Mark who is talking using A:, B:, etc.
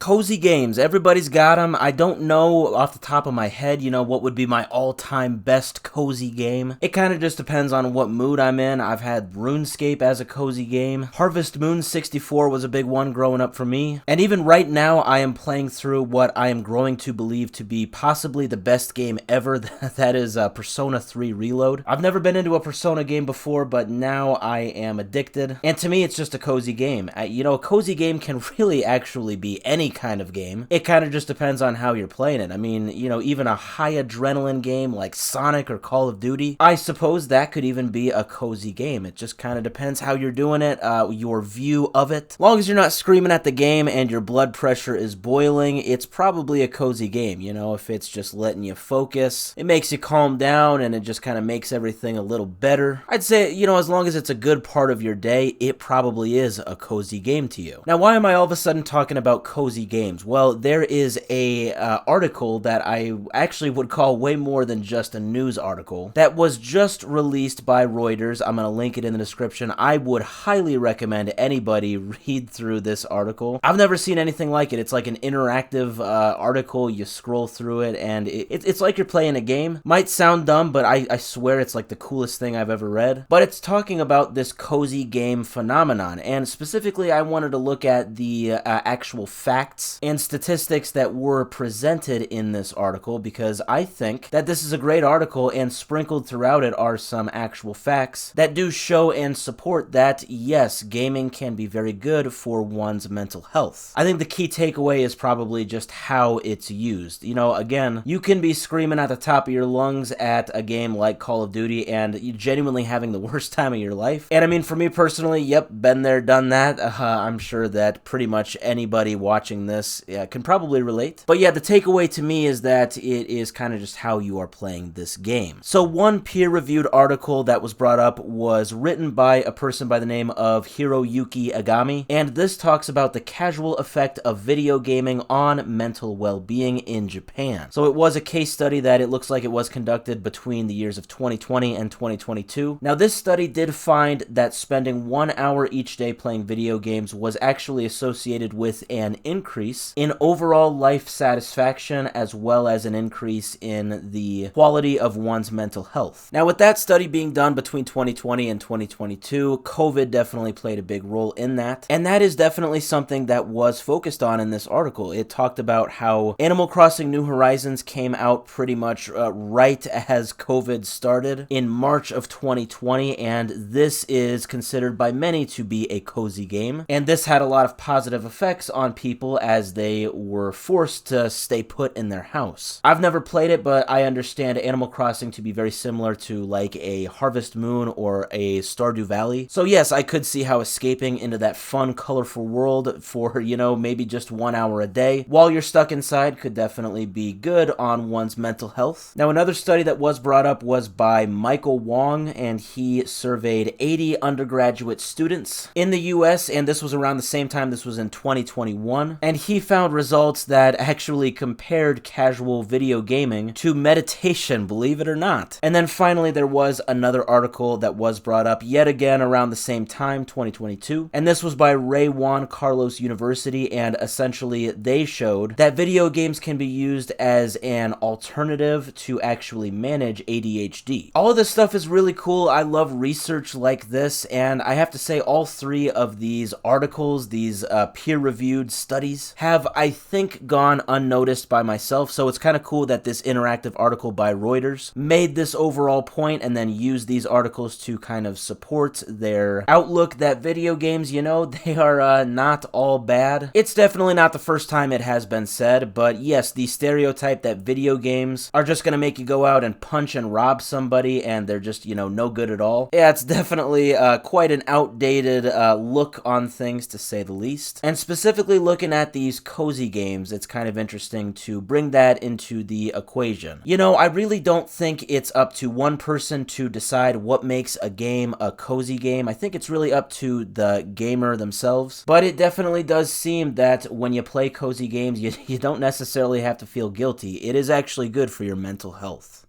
A: Cozy games, everybody's got them. I don't know off the top of my head, what would be my all-time best cozy game. It kind of just depends on what mood I'm in. I've had RuneScape as a cozy game. Harvest Moon 64 was a big one growing up for me. And even right now, I am playing through what I am growing to believe to be possibly the best game ever. That is Persona 3 Reload. I've never been into a Persona game before, but now I am addicted. And to me, it's just a cozy game. A cozy game can really actually be any kind of game. It kind of just depends on how you're playing it. I mean, even a high adrenaline game like Sonic or Call of Duty, I suppose that could even be a cozy game. It just kind of depends how you're doing it, your view of it. As long as you're not screaming at the game and your blood pressure is boiling, it's probably a cozy game. If it's just letting you focus, it makes you calm down and it just kind of makes everything a little better. I'd say, as long as it's a good part of your day, it probably is a cozy game to you. Now, why am I all of a sudden talking about cozy games? Well, there is a article that I actually would call way more than just a news article that was just released by Reuters. I'm going to link it in the description. I would highly recommend anybody read through this article. I've never seen anything like it. It's like an interactive article. You scroll through it and it's like you're playing a game. Might sound dumb, but I swear it's like the coolest thing I've ever read. But it's talking about this cozy game phenomenon, and specifically I wanted to look at the actual facts and statistics that were presented in this article, because I think that this is a great article, and sprinkled throughout it are some actual facts that do show and support that, yes, gaming can be very good for one's mental health. I think the key takeaway is probably just how it's used. Again, you can be screaming at the top of your lungs at a game like Call of Duty and you genuinely having the worst time of your life. And I mean, for me personally, yep, been there, done that. I'm sure that pretty much anybody watching this can probably relate. But yeah, the takeaway to me is that it is kind of just how you are playing this game. So one peer-reviewed article that was brought up was written by a person by the name of Hiroyuki Agami, and this talks about the casual effect of video gaming on mental well-being in Japan. So it was a case study that it looks like it was conducted between the years of 2020 and 2022. Now this study did find that spending 1 hour each day playing video games was actually associated with an increase in overall life satisfaction, as well as an increase in the quality of one's mental health. Now, with that study being done between 2020 and 2022, COVID definitely played a big role in that, and that is definitely something that was focused on in this article. It talked about how Animal Crossing New Horizons came out pretty much right as COVID started in March of 2020, and this is considered by many to be a cozy game, and this had a lot of positive effects on people as they were forced to stay put in their house. I've never played it, but I understand Animal Crossing to be very similar to like a Harvest Moon or a Stardew Valley. So yes, I could see how escaping into that fun, colorful world for, maybe just 1 hour a day while you're stuck inside could definitely be good on one's mental health. Now, another study that was brought up was by Michael Wong, and he surveyed 80 undergraduate students in the US, and this was around the same time. This was in 2021, and he found results that actually compared casual video gaming to meditation, believe it or not. And then finally, there was another article that was brought up yet again around the same time, 2022, and this was by Ray Juan Carlos University, and essentially they showed that video games can be used as an alternative to actually manage ADHD. All of this stuff is really cool. I love research like this, and I have to say all three of these articles, these peer-reviewed studies, have, I think, gone unnoticed by myself, so it's kind of cool that this interactive article by Reuters made this overall point and then used these articles to kind of support their outlook that video games, they are not all bad. It's definitely not the first time it has been said, but yes, the stereotype that video games are just going to make you go out and punch and rob somebody and they're just, no good at all. Yeah, it's definitely quite an outdated look on things, to say the least. And specifically looking at these cozy games, it's kind of interesting to bring that into the equation. I really don't think it's up to one person to decide what makes a game a cozy game. I think it's really up to the gamer themselves. But it definitely does seem that when you play cozy games, you don't necessarily have to feel guilty. It is actually good for your mental health.